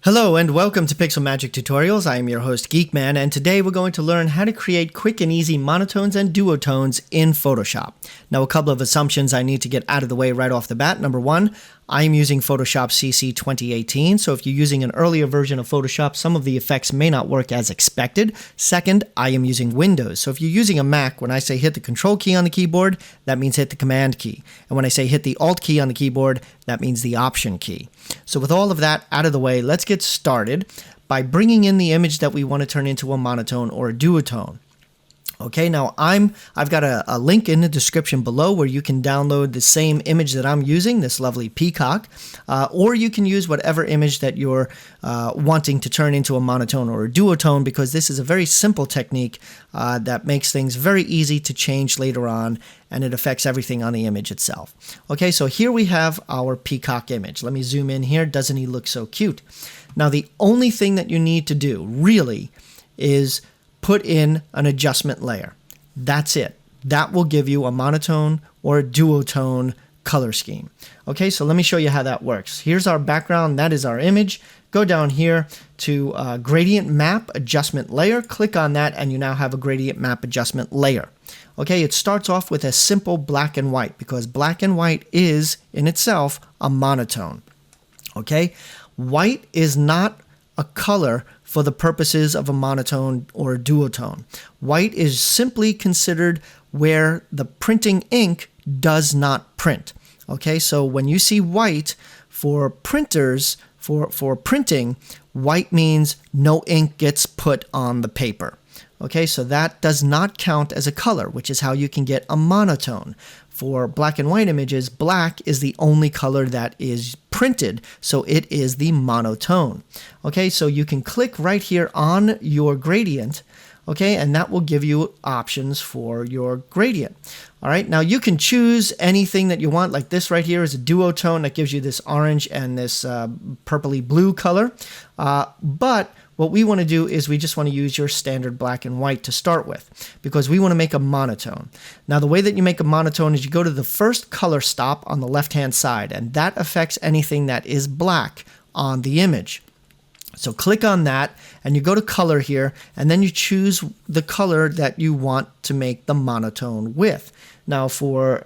Hello and welcome to Pixel Magic Tutorials. I am your host Geekman, and today we're going to learn how to create quick and easy monotones and duotones in Photoshop. Now, a couple of assumptions I need to get out of the way right off the bat. Number one, I am using Photoshop CC 2018, so if you're using an earlier version of Photoshop, some of the effects may not work as expected. Second, I am using Windows, so if you're using a Mac, when I say hit the Control key on the keyboard, that means hit the Command key. And when I say hit the Alt key on the keyboard, that means the Option key. So with all of that out of the way, let's get started by bringing in the image that we want to turn into a monotone or a duotone. Okay, now I've got a link in the description below where you can download the same image that I'm using, this lovely peacock, or you can use whatever image that you're wanting to turn into a monotone or a duotone, because this is a very simple technique that makes things very easy to change later on, and it affects everything on the image itself. Okay, so here we have our peacock image. Let me zoom in here. Doesn't he look so cute? Now, the only thing that you need to do really is put in an adjustment layer. That's it. That will give you a monotone or a duotone color scheme. Okay, so let me show you how that works. Here's our background. That is our image. Go down here to Gradient Map Adjustment Layer. Click on that, and you now have a Gradient Map Adjustment Layer. Okay, it starts off with a simple black and white, because black and white is, in itself, a monotone. Okay, white is not a color for the purposes of a monotone or a duotone. White is simply considered where the printing ink does not print. Okay, so when you see white for printers, for printing, white means no ink gets put on the paper. Okay, so that does not count as a color, which is how you can get a monotone. For black and white images, black is the only color that is printed, so it is the monotone. Okay, so you can click right here on your gradient, okay, and that will give you options for your gradient. All right, now you can choose anything that you want, like this right here is a duotone that gives you this orange and this purpley blue color, but what we want to do is we just want to use your standard black and white to start with, because we want to make a monotone. Now, the way that you make a monotone is you go to the first color stop on the left-hand side, and that affects anything that is black on the image. So click on that, and you go to color here, and then you choose the color that you want to make the monotone with. Now, for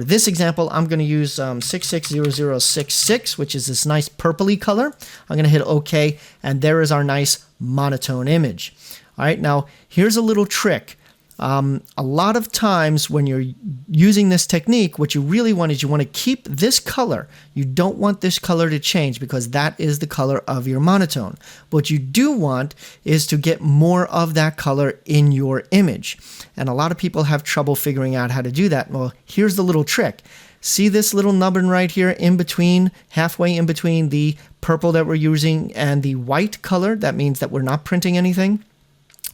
this example, I'm going to use 660066, which is this nice purpley color. I'm going to hit OK, and there is our nice monotone image. All right, now here's a little trick. A lot of times when you're using this technique, what you really want is you want to keep this color. You don't want this color to change, because that is the color of your monotone. What you do want is to get more of that color in your image. And a lot of people have trouble figuring out how to do that. Well, here's the little trick. See this little nubbin right here in between, halfway in between the purple that we're using and the white color? That means that we're not printing anything.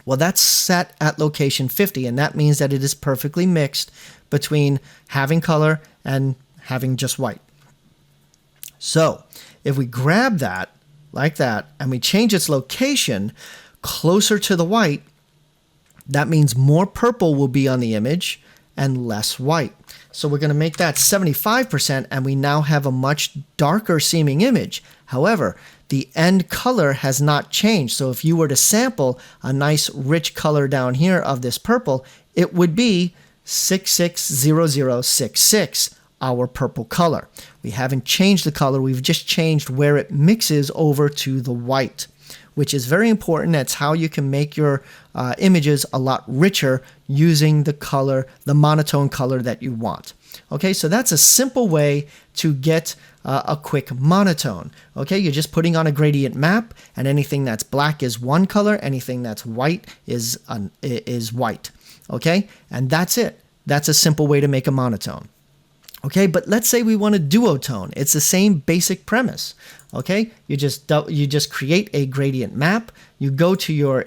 Well, that's set at location 50, and that means that it is perfectly mixed between having color and having just white. So if we grab that like that and we change its location closer to the white, that means more purple will be on the image and less white. So we're going to make that 75%, and we now have a much darker seeming image. However, the end color has not changed. So if you were to sample a nice rich color down here of this purple, it would be 660066, our purple color. We haven't changed the color, we've just changed where it mixes over to the white, which is very important. That's how you can make your images a lot richer using the color, the monotone color that you want. Okay, so that's a simple way to get a quick monotone. Okay, you're just putting on a gradient map, and anything that's black is one color, anything that's white is white. Okay, and that's it. That's a simple way to make a monotone. Okay, but let's say we want a duotone. It's the same basic premise. Okay, you just create a gradient map. You go to your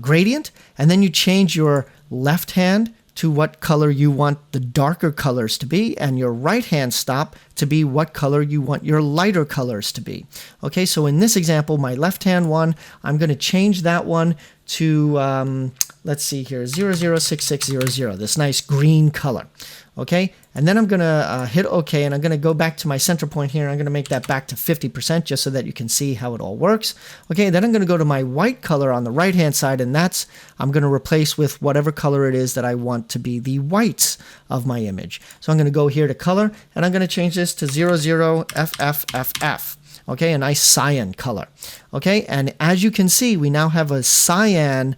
gradient, and then you change your left hand to what color you want the darker colors to be, and your right hand stop to be what color you want your lighter colors to be. Okay, so in this example, my left hand one, I'm going to change that one to, let's see here, 006600, this nice green color. Okay, and then I'm going to hit OK, and I'm going to go back to my center point here. I'm going to make that back to 50% just so that you can see how it all works. Okay, then I'm going to go to my white color on the right-hand side, and I'm going to replace with whatever color it is that I want to be the whites of my image. So I'm going to go here to color, and I'm going to change this to 00FFFF. Okay, a nice cyan color. Okay, and as you can see, we now have a cyan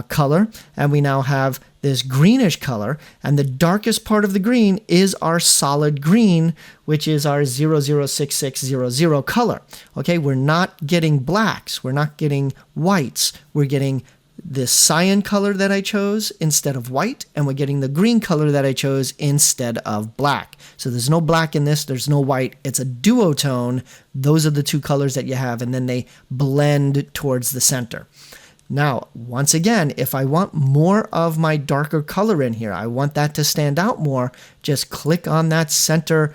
color, and we now have this greenish color, and the darkest part of the green is our solid green, which is our 006600 color. Okay, we're not getting blacks, we're not getting whites, we're getting this cyan color that I chose instead of white, and we're getting the green color that I chose instead of black. So there's no black in this, there's no white, it's a duotone. Those are the two colors that you have, and then they blend towards the center. Now, once again, if I want more of my darker color in here, I want that to stand out more, just click on that center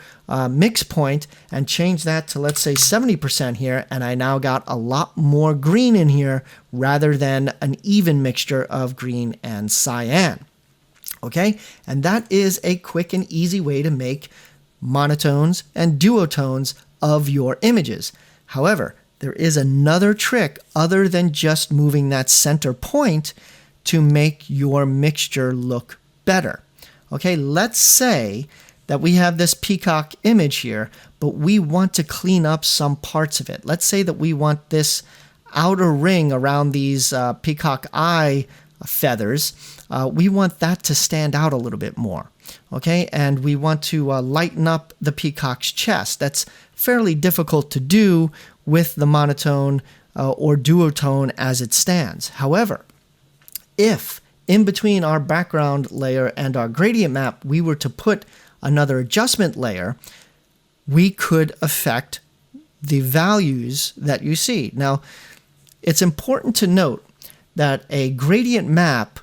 mix point and change that to, let's say, 70% here, and I now got a lot more green in here rather than an even mixture of green and cyan. Okay, and that is a quick and easy way to make monotones and duotones of your images. However, there is another trick other than just moving that center point to make your mixture look better. Okay, let's say that we have this peacock image here, but we want to clean up some parts of it. Let's say that we want this outer ring around these peacock eye feathers. We want that to stand out a little bit more. Okay, and we want to lighten up the peacock's chest. That's fairly difficult to do with the monotone or duotone as it stands. However, if in between our background layer and our gradient map we were to put another adjustment layer, we could affect the values that you see. Now, it's important to note that a gradient map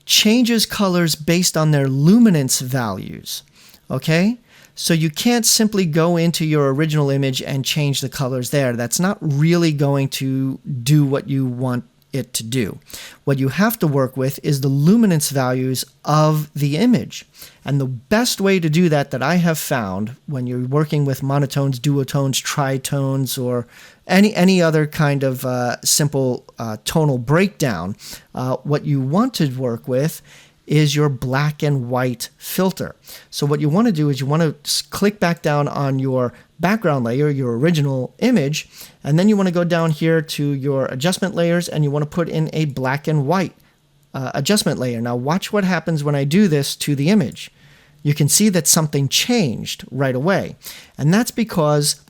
changes colors based on their luminance values. Okay? So you can't simply go into your original image and change the colors there. That's not really going to do what you want it to do. What you have to work with is the luminance values of the image. And the best way to do that I have found when you're working with monotones, duotones, tritones, or any other kind of simple tonal breakdown, what you want to work with is your black and white filter. So what you want to do is you want to click back down on your background layer, your original image, and then you want to go down here to your adjustment layers, and you want to put in a black and white adjustment layer. Now watch what happens when I do this to the image. You can see that something changed right away, and that's because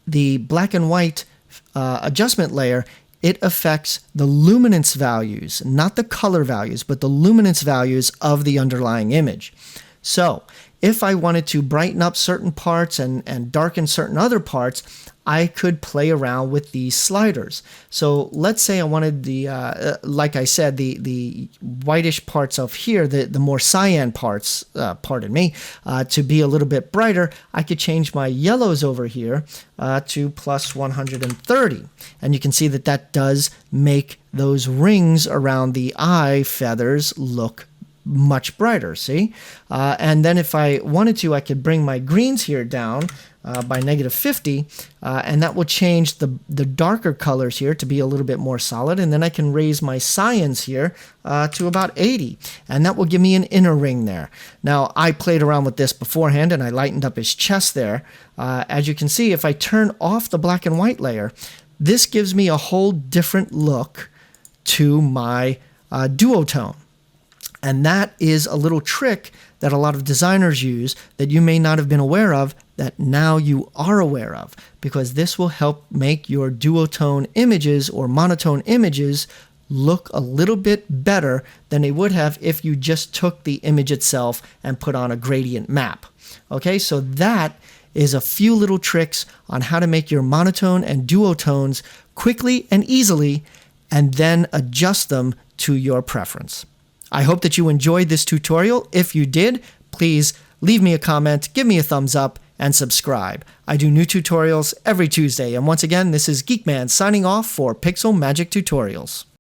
the black and white adjustment layer, it affects the luminance values, not the color values, but the luminance values of the underlying image. So if I wanted to brighten up certain parts and darken certain other parts, I could play around with these sliders. So let's say I wanted the, like I said, the whitish parts of here, the more cyan parts, pardon me, to be a little bit brighter. I could change my yellows over here to plus 130. And you can see that that does make those rings around the eye feathers look much brighter, see? And then if I wanted to, I could bring my greens here down by -50, and that will change the darker colors here to be a little bit more solid, and then I can raise my cyans here to about 80, and that will give me an inner ring there. Now, I played around with this beforehand, and I lightened up his chest there. As you can see, if I turn off the black and white layer, this gives me a whole different look to my duotone. And that is a little trick that a lot of designers use that you may not have been aware of, that now you are aware of, because this will help make your duotone images or monotone images look a little bit better than they would have if you just took the image itself and put on a gradient map. Okay, so that is a few little tricks on how to make your monotone and duotones quickly and easily, and then adjust them to your preference. I hope that you enjoyed this tutorial. If you did, please leave me a comment, give me a thumbs up, and subscribe. I do new tutorials every Tuesday. And once again, this is Geekman signing off for Pixel Magic Tutorials.